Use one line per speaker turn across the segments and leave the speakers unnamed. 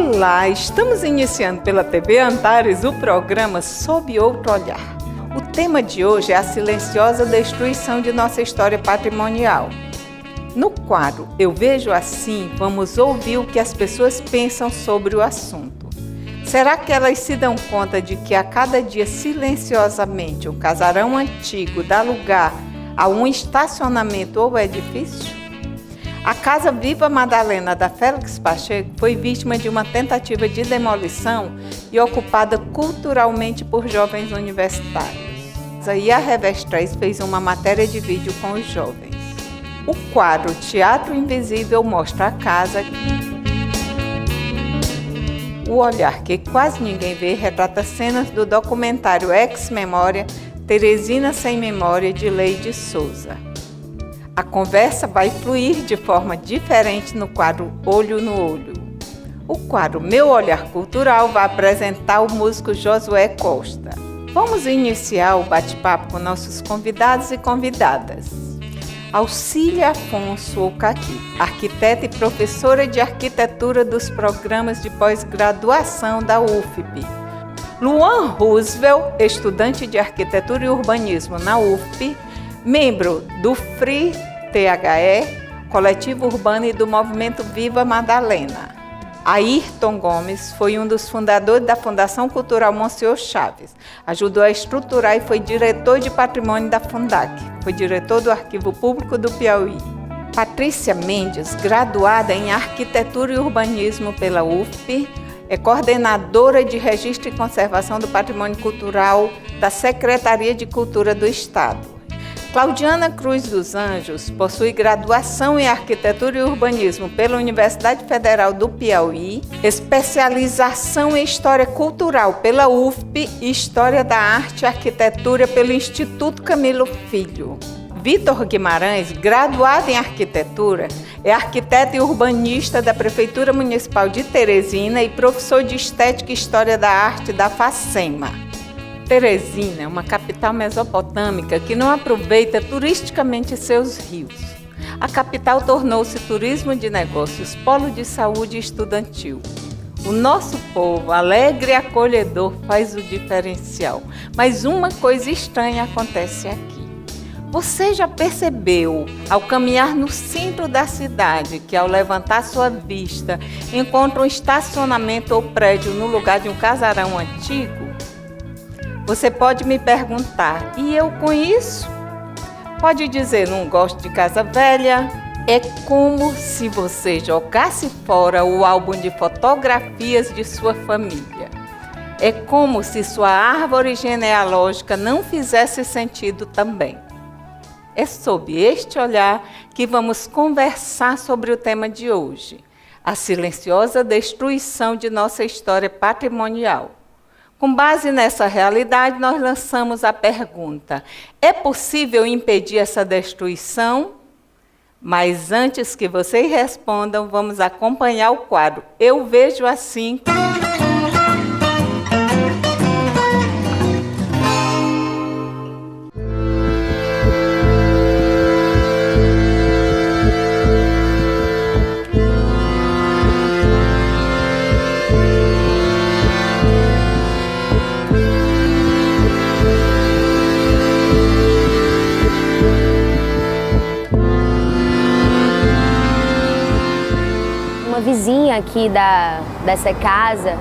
Olá, estamos iniciando pela TV Antares o programa Sob Outro Olhar. O tema de hoje é a silenciosa destruição de nossa história patrimonial. No quadro Eu Vejo Assim, vamos ouvir o que as pessoas pensam sobre o assunto. Será que elas se dão conta de que a cada dia silenciosamente um casarão antigo dá lugar a um estacionamento ou edifício? A Casa Viva Madalena da Félix Pacheco foi vítima de uma tentativa de demolição e ocupada culturalmente por jovens universitários. E a Revestrais fez uma matéria de vídeo com os jovens. O quadro Teatro Invisível mostra a casa. O olhar que quase ninguém vê retrata cenas do documentário Ex Memória, Teresina Sem Memória, de Leide Souza. A conversa vai fluir de forma diferente no quadro Olho no Olho. O quadro Meu Olhar Cultural vai apresentar o músico Josué Costa. Vamos iniciar o bate-papo com nossos convidados e convidadas. Alcília Afonso Ocaqui, arquiteta e professora de arquitetura dos programas de pós-graduação da UFP. Luan Roosevelt, estudante de arquitetura e urbanismo na UFP, membro do FRI-THE, Coletivo Urbano, e do Movimento Viva Madalena. Ayrton Gomes foi um dos fundadores da Fundação Cultural Monsenhor Chaves. Ajudou a estruturar e foi diretor de patrimônio da Fundac. Foi diretor do Arquivo Público do Piauí. Patrícia Mendes, graduada em Arquitetura e Urbanismo pela UFP, é coordenadora de Registro e Conservação do Patrimônio Cultural da Secretaria de Cultura do Estado. Claudiana Cruz dos Anjos possui graduação em Arquitetura e Urbanismo pela Universidade Federal do Piauí, especialização em História Cultural pela UFP e História da Arte e Arquitetura pelo Instituto Camilo Filho. Vitor Guimarães, graduado em Arquitetura, é arquiteto e urbanista da Prefeitura Municipal de Teresina e professor de Estética e História da Arte da FACEMA. Teresina é uma capital mesopotâmica que não aproveita turisticamente seus rios. A capital tornou-se turismo de negócios, polo de saúde estudantil. O nosso povo, alegre e acolhedor, faz o diferencial. Mas uma coisa estranha acontece aqui. Você já percebeu, ao caminhar no centro da cidade, que ao levantar sua vista, encontra um estacionamento ou prédio no lugar de um casarão antigo? Você pode me perguntar, e eu com isso? Pode dizer, não gosto de casa velha? É como se você jogasse fora o álbum de fotografias de sua família. É como se sua árvore genealógica não fizesse sentido também. É sob este olhar que vamos conversar sobre o tema de hoje, a silenciosa destruição de nossa história patrimonial. Com base nessa realidade, nós lançamos a pergunta: é possível impedir essa destruição? Mas antes que vocês respondam, vamos acompanhar o quadro Eu Vejo Assim.
Vizinha aqui dessa casa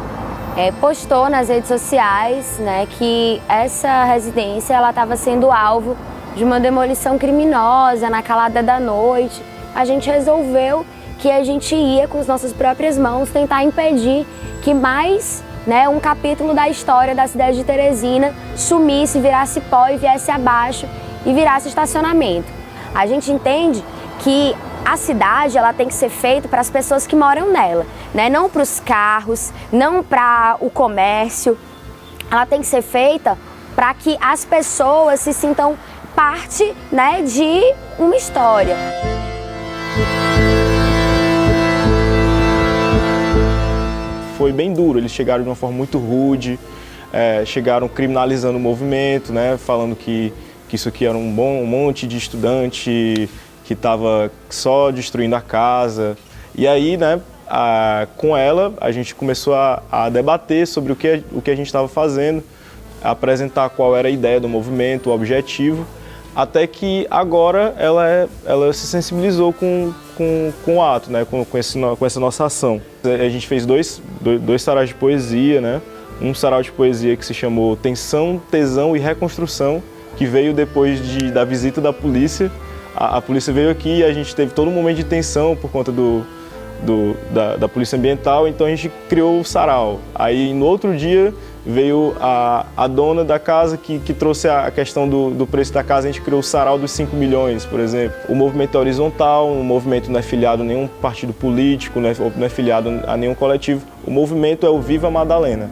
postou nas redes sociais, né, que essa residência estava sendo alvo de uma demolição criminosa na calada da noite. A gente resolveu que a gente ia com as nossas próprias mãos tentar impedir que mais, né, um capítulo da história da cidade de Teresina sumisse, virasse pó e viesse abaixo e virasse estacionamento. A gente entende que a cidade ela tem que ser feita para as pessoas que moram nela, né? Não para os carros, não para o comércio. Ela tem que ser feita para que as pessoas se sintam parte, né, de uma história.
Foi bem duro, eles chegaram de uma forma muito rude, chegaram criminalizando o movimento, né, falando que isso aqui era um monte de estudante que estava só destruindo a casa. E aí, né, com ela, a gente começou a debater sobre o que a gente estava fazendo, apresentar qual era a ideia do movimento, o objetivo, até que agora ela se sensibilizou com o ato, né? com essa nossa ação. A gente fez dois saraus de poesia, né? Um sarau de poesia que se chamou Tensão, Tesão e Reconstrução, que veio depois da visita da polícia. A polícia veio aqui e a gente teve todo um momento de tensão por conta da polícia ambiental, então a gente criou o sarau. Aí no outro dia veio a dona da casa que trouxe a questão do preço da casa, a gente criou o sarau dos 5 milhões, por exemplo. O movimento é horizontal, o movimento não é filiado a nenhum partido político, não é filiado a nenhum coletivo. O movimento é o Viva Madalena.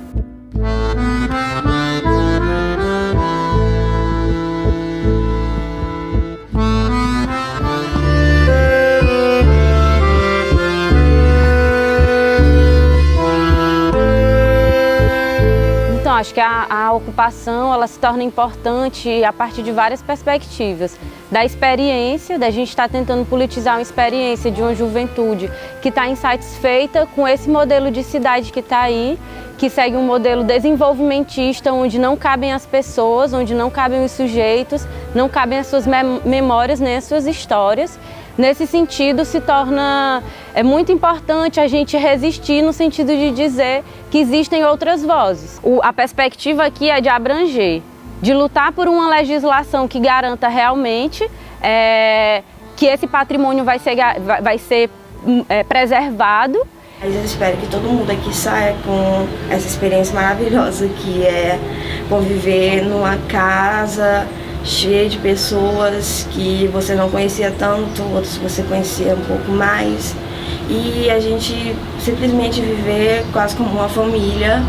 Acho que a ocupação ela se torna importante a partir de várias perspectivas. Da experiência, da gente estar tentando politizar uma experiência de uma juventude que está insatisfeita com esse modelo de cidade que está aí, que segue um modelo desenvolvimentista, onde não cabem as pessoas, onde não cabem os sujeitos, não cabem as suas memórias nem as suas histórias. Nesse sentido, se torna muito importante a gente resistir no sentido de dizer que existem outras vozes. A perspectiva aqui é de abranger, de lutar por uma legislação que garanta realmente que esse patrimônio vai ser preservado.
Mas eu espero que todo mundo aqui saia com essa experiência maravilhosa que é conviver numa casa cheia de pessoas que você não conhecia tanto, outros você conhecia um pouco mais, e a gente simplesmente viver quase como uma família.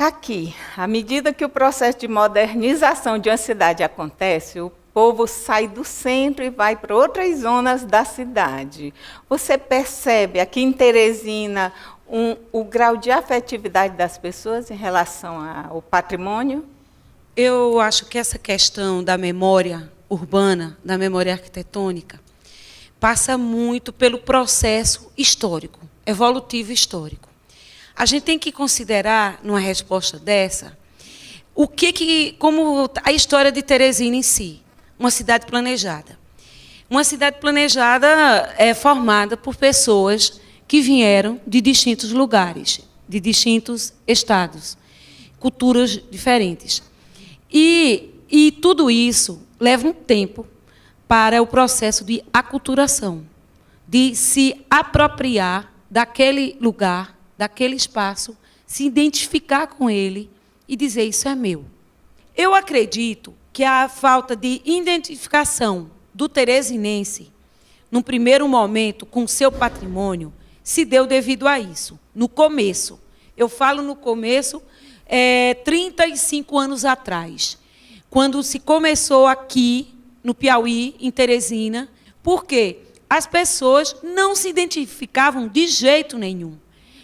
Aqui, à medida que o processo de modernização de uma cidade acontece, o povo sai do centro e vai para outras zonas da cidade. Você percebe aqui em Teresina o grau de afetividade das pessoas em relação ao patrimônio?
Eu acho que essa questão da memória urbana, da memória arquitetônica, passa muito pelo processo histórico, evolutivo histórico. A gente tem que considerar, numa resposta dessa, como a história de Teresina em si, uma cidade planejada. Uma cidade planejada é formada por pessoas que vieram de distintos lugares, de distintos estados, culturas diferentes. E tudo isso leva um tempo para o processo de aculturação, de se apropriar daquele lugar, daquele espaço, se identificar com ele e dizer, isso é meu. Eu acredito que a falta de identificação do teresinense, num primeiro momento, com o seu patrimônio, se deu devido a isso. No começo, eu falo no começo, 35 anos atrás, quando se começou aqui, no Piauí, em Teresina, porque as pessoas não se identificavam de jeito nenhum.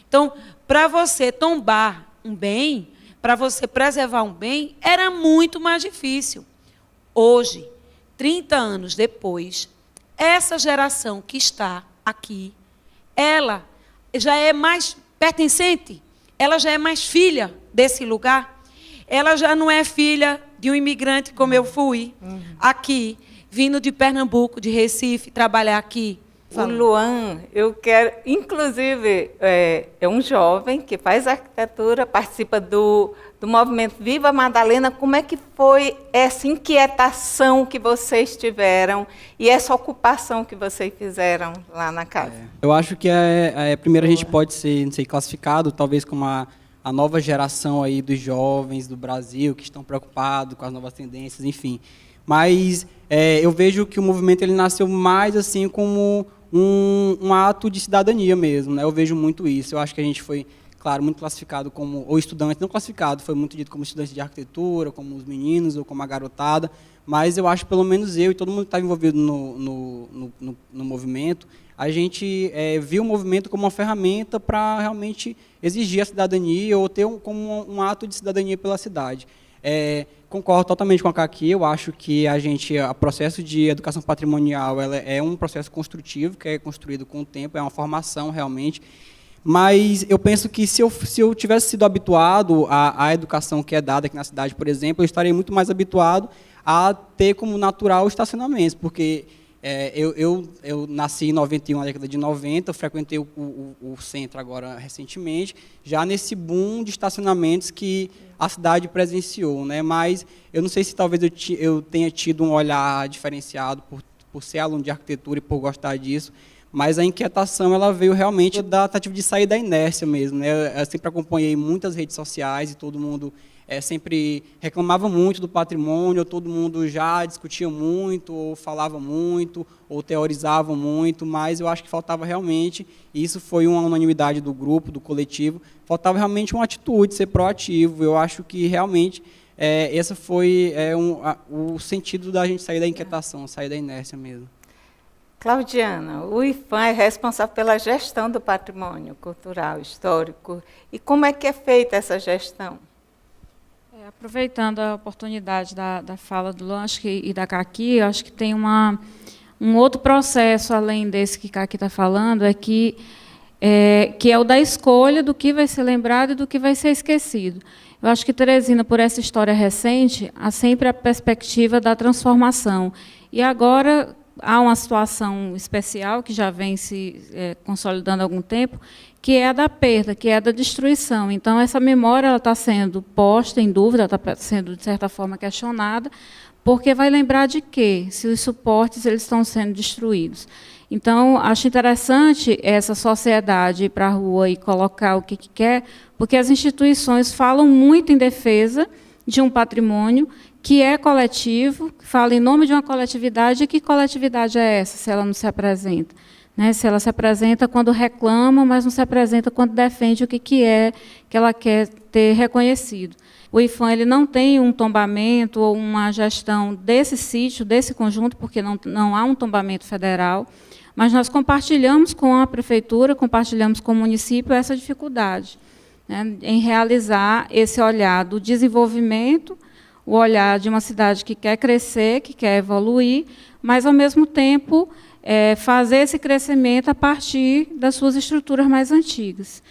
Então, para você tombar um bem, para você preservar um bem, era muito mais difícil. Hoje, 30 anos depois, essa geração que está aqui, ela já é mais pertencente, ela já é mais filha desse lugar, ela já não é filha de um imigrante como eu fui, aqui, vindo de Pernambuco, de Recife, trabalhar aqui.
O Luan, eu quero, inclusive, é um jovem que faz arquitetura, participa do movimento Viva Madalena. Como é que foi essa inquietação que vocês tiveram e essa ocupação que vocês fizeram lá na casa?
Eu acho que primeiro a gente pode ser classificado, talvez, como a nova geração aí dos jovens do Brasil que estão preocupados com as novas tendências, enfim. Mas eu vejo que o movimento ele nasceu mais assim como um ato de cidadania mesmo, né? Eu vejo muito isso. Eu acho que a gente foi, claro, muito classificado como, ou estudante, não classificado, foi muito dito como estudante de arquitetura, como os meninos ou como a garotada, mas eu acho que pelo menos eu e todo mundo que estava envolvido no movimento, a gente viu o movimento como uma ferramenta para realmente exigir a cidadania ou ter como um ato de cidadania pela cidade. Concordo totalmente com a Kaki. Eu acho que o processo de educação patrimonial ela é um processo construtivo, que é construído com o tempo, é uma formação realmente. Mas eu penso que se eu tivesse sido habituado à educação que é dada aqui na cidade, por exemplo, eu estaria muito mais habituado a ter como natural o estacionamento, porque eu nasci em 91, na década de 90, eu frequentei o centro agora recentemente, já nesse boom de estacionamentos que a cidade presenciou, né? Mas eu não sei se talvez eu tenha tido um olhar diferenciado por ser aluno de arquitetura e por gostar disso, mas a inquietação ela veio realmente da tentativa de sair da inércia mesmo, né? Eu sempre acompanhei muitas redes sociais e todo mundo sempre reclamava muito do patrimônio, todo mundo já discutia muito, ou falava muito, ou teorizava muito, mas eu acho que faltava realmente, e isso foi uma unanimidade do grupo, do coletivo, faltava realmente uma atitude, ser proativo. Eu acho que realmente esse foi o sentido da gente sair da inquietação, sair da inércia mesmo.
Claudiana, o IPHAN é responsável pela gestão do patrimônio cultural, histórico. E como é que é feita essa gestão?
Aproveitando a oportunidade da fala do Luan e da Kaki, eu acho que tem um outro processo, além desse que Kaki está falando, que é o da escolha do que vai ser lembrado e do que vai ser esquecido. Eu acho que Teresina, por essa história recente, há sempre a perspectiva da transformação. E agora há uma situação especial que já vem se consolidando há algum tempo, que é a da perda, que é a da destruição. Então, essa memória está sendo posta em dúvida, está sendo, de certa forma, questionada, porque vai lembrar de quê? Se os suportes eles estão sendo destruídos. Então, acho interessante essa sociedade ir para a rua e colocar o que quer, porque as instituições falam muito em defesa de um patrimônio que é coletivo, que fala em nome de uma coletividade. E que coletividade é essa, se ela não se apresenta? Né? Se ela se apresenta quando reclama, mas não se apresenta quando defende o que é que ela quer ter reconhecido. O IPHAN ele não tem um tombamento ou uma gestão desse sítio, desse conjunto, porque não há um tombamento federal, mas nós compartilhamos com a prefeitura, compartilhamos com o município essa dificuldade, né, em realizar esse olhar do desenvolvimento, o olhar de uma cidade que quer crescer, que quer evoluir, mas, ao mesmo tempo, fazer esse crescimento a partir das suas estruturas mais antigas.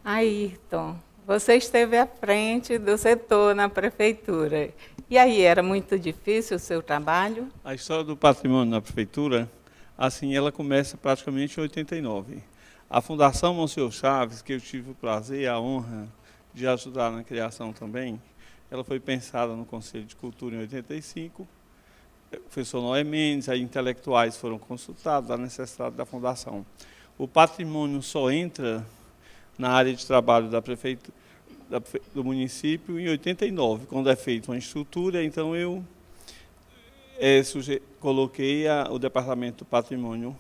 Ayrton, você esteve à frente do setor na prefeitura. E aí, era muito difícil o seu trabalho?
A história do patrimônio na prefeitura, assim, ela começa praticamente em 89. A Fundação Monsenhor Chaves, que eu tive o prazer e a honra de ajudar na criação também, ela foi pensada no Conselho de Cultura em 85. O professor Noé Mendes, aí intelectuais foram consultados a necessidade da fundação. O patrimônio só entra na área de trabalho da prefeitura, do município em 89, quando é feita uma estrutura. Então eu coloquei o Departamento do Patrimônio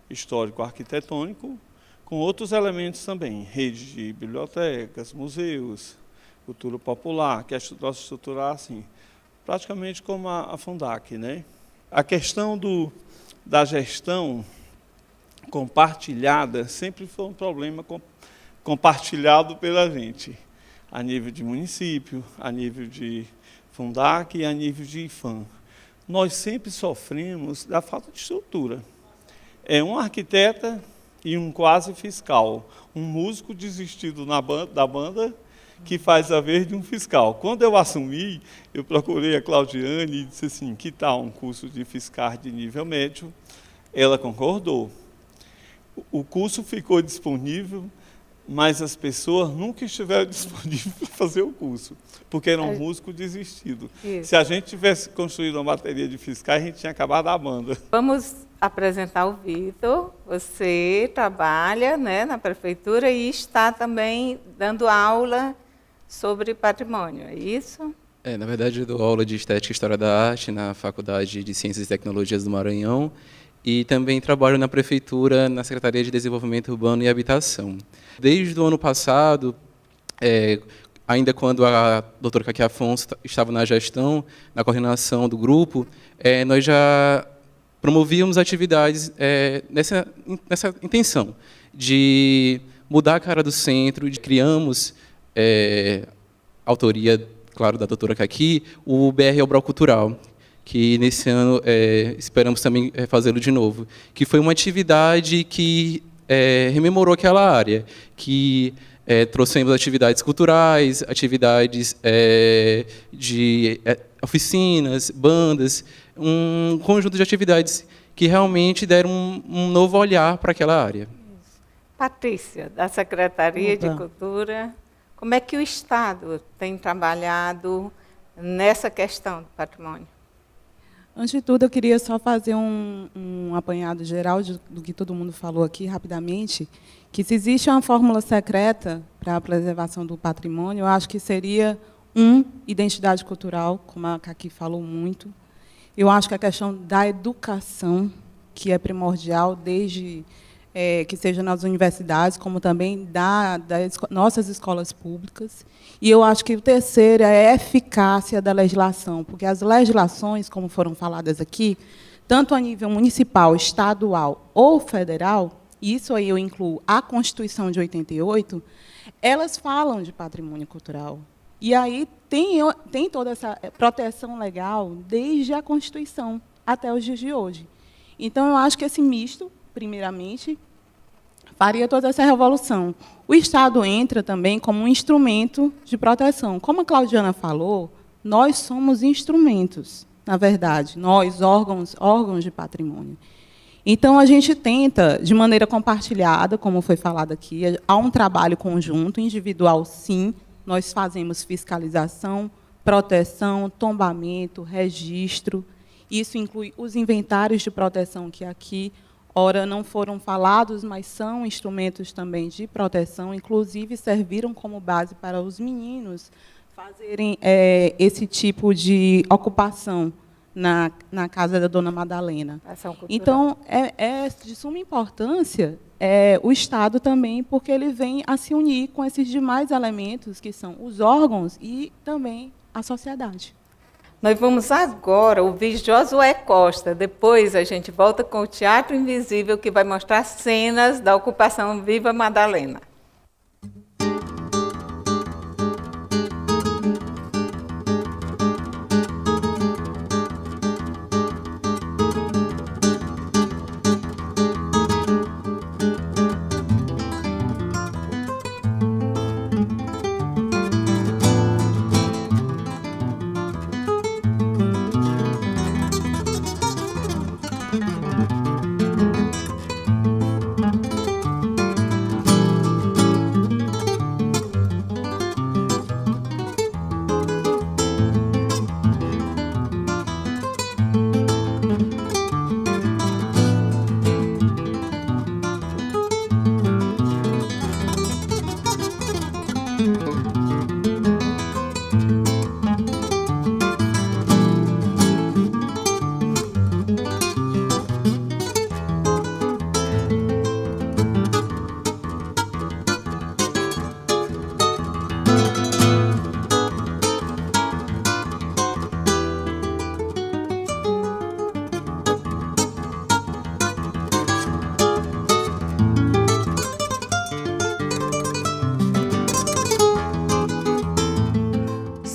Histórico Arquitetônico, com outros elementos também, rede de bibliotecas, museus, cultura popular, que é a nossa estrutura assim, praticamente como a Fundac, né? A questão da gestão compartilhada sempre foi um problema compartilhado pela gente, a nível de município, a nível de Fundac e a nível de IPHAN. Nós sempre sofremos da falta de estrutura. É um arquiteta e um quase fiscal, um músico desistido da banda que faz a vez de um fiscal. Quando eu assumi, eu procurei a Claudiane e disse assim, que tal um curso de fiscal de nível médio? Ela concordou. O curso ficou disponível, mas as pessoas nunca estiveram disponíveis para fazer o curso, porque era um músico desistido. Isso. Se a gente tivesse construído uma bateria de fiscais, a gente tinha acabado a banda.
Vamos apresentar o Vitor. Você trabalha, né, na prefeitura e está também dando aula sobre patrimônio, é isso?
Na verdade, eu dou aula de Estética e História da Arte na Faculdade de Ciências e Tecnologias do Maranhão e também trabalho na Prefeitura, na Secretaria de Desenvolvimento Urbano e Habitação. Desde o ano passado, ainda quando a doutora Caqui Afonso estava na gestão, na coordenação do grupo, nós já promovíamos atividades nessa intenção de mudar a cara do centro, criamos, autoria, claro, da doutora Caqui, o BR Obral Cultural, que nesse ano esperamos também fazê-lo de novo, que foi uma atividade que rememorou aquela área, que trouxemos atividades culturais, atividades de oficinas, bandas, um conjunto de atividades que realmente deram um novo olhar para aquela área.
Patrícia, da Secretaria de Cultura, como é que o Estado tem trabalhado nessa questão do patrimônio?
Antes de tudo, eu queria só fazer um apanhado geral do que todo mundo falou aqui, rapidamente, que se existe uma fórmula secreta para a preservação do patrimônio, eu acho que seria, identidade cultural, como a Caqui falou muito. Eu acho que a questão da educação, que é primordial, desde que seja nas universidades, como também das nossas escolas públicas. E eu acho que o terceiro é a eficácia da legislação, porque as legislações, como foram faladas aqui, tanto a nível municipal, estadual ou federal, isso aí eu incluo a Constituição de 88, elas falam de patrimônio cultural. E aí tem toda essa proteção legal desde a Constituição até os dias de hoje. Então, eu acho que esse misto, primeiramente, faria toda essa revolução. O Estado entra também como um instrumento de proteção. Como a Claudiana falou, nós somos instrumentos, na verdade, nós, órgãos de patrimônio. Então, a gente tenta, de maneira compartilhada, como foi falado aqui, há um trabalho conjunto, individual, sim, nós fazemos fiscalização, proteção, tombamento, registro. Isso inclui os inventários de proteção que aqui, ora, não foram falados, mas são instrumentos também de proteção, inclusive serviram como base para os meninos fazerem esse tipo de ocupação na casa da Dona Madalena. Então, é de suma importância o Estado também, porque ele vem a se unir com esses demais elementos, que são os órgãos e também a sociedade.
Nós vamos agora ouvir Josué Costa. Depois a gente volta com o Teatro Invisível, que vai mostrar cenas da ocupação Viva Madalena.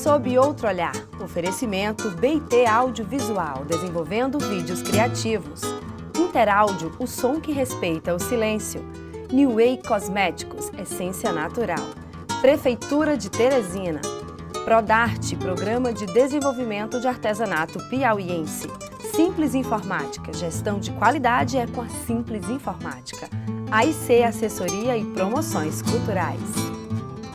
Sob outro olhar, oferecimento BIT Audiovisual, desenvolvendo vídeos criativos. Interáudio, o som que respeita o silêncio. New Way Cosméticos, essência natural. Prefeitura de Teresina. Prodarte, Programa de Desenvolvimento de Artesanato Piauiense. Simples Informática, gestão de qualidade é com a Simples Informática. AIC Assessoria e Promoções Culturais.